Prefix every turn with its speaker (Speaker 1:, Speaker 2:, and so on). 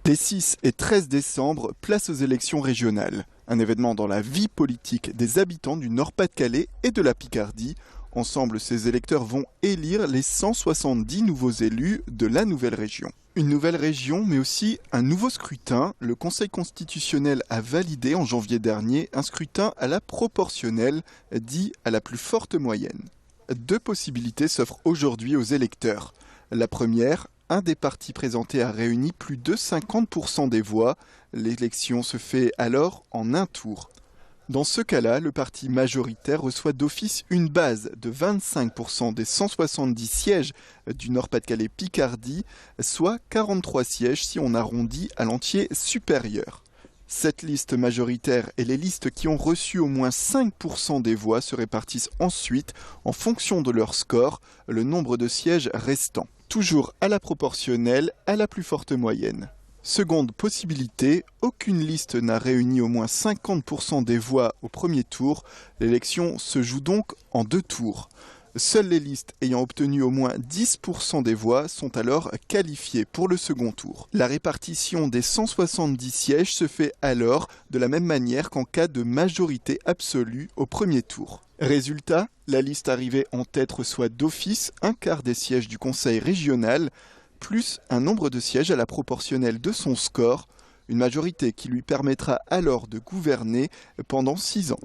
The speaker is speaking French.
Speaker 1: Les 6 et 13 décembre, place aux élections régionales. Un événement dans la vie politique des habitants du Nord-Pas-de-Calais et de la Picardie. Ensemble, ces électeurs vont élire les 170 nouveaux élus de la nouvelle région. Une nouvelle région, mais aussi un nouveau scrutin. Le Conseil constitutionnel a validé en janvier dernier un scrutin à la proportionnelle, dit à la plus forte moyenne. Deux possibilités s'offrent aujourd'hui aux électeurs. La première, un des partis présentés a réuni plus de 50% des voix. L'élection se fait alors en un tour. Dans ce cas-là, le parti majoritaire reçoit d'office une base de 25% des 170 sièges du Nord-Pas-de-Calais-Picardie, soit 43 sièges si on arrondit à l'entier supérieur. Cette liste majoritaire et les listes qui ont reçu au moins 5% des voix se répartissent ensuite, en fonction de leur score, le nombre de sièges restants. Toujours à la proportionnelle, à la plus forte moyenne. Seconde possibilité, aucune liste n'a réuni au moins 50% des voix au premier tour. L'élection se joue donc en deux tours. Seules les listes ayant obtenu au moins 10% des voix sont alors qualifiées pour le second tour. La répartition des 170 sièges se fait alors de la même manière qu'en cas de majorité absolue au premier tour. Résultat, la liste arrivée en tête reçoit d'office un quart des sièges du conseil régional, plus un nombre de sièges à la proportionnelle de son score, une majorité qui lui permettra alors de gouverner pendant 6 ans.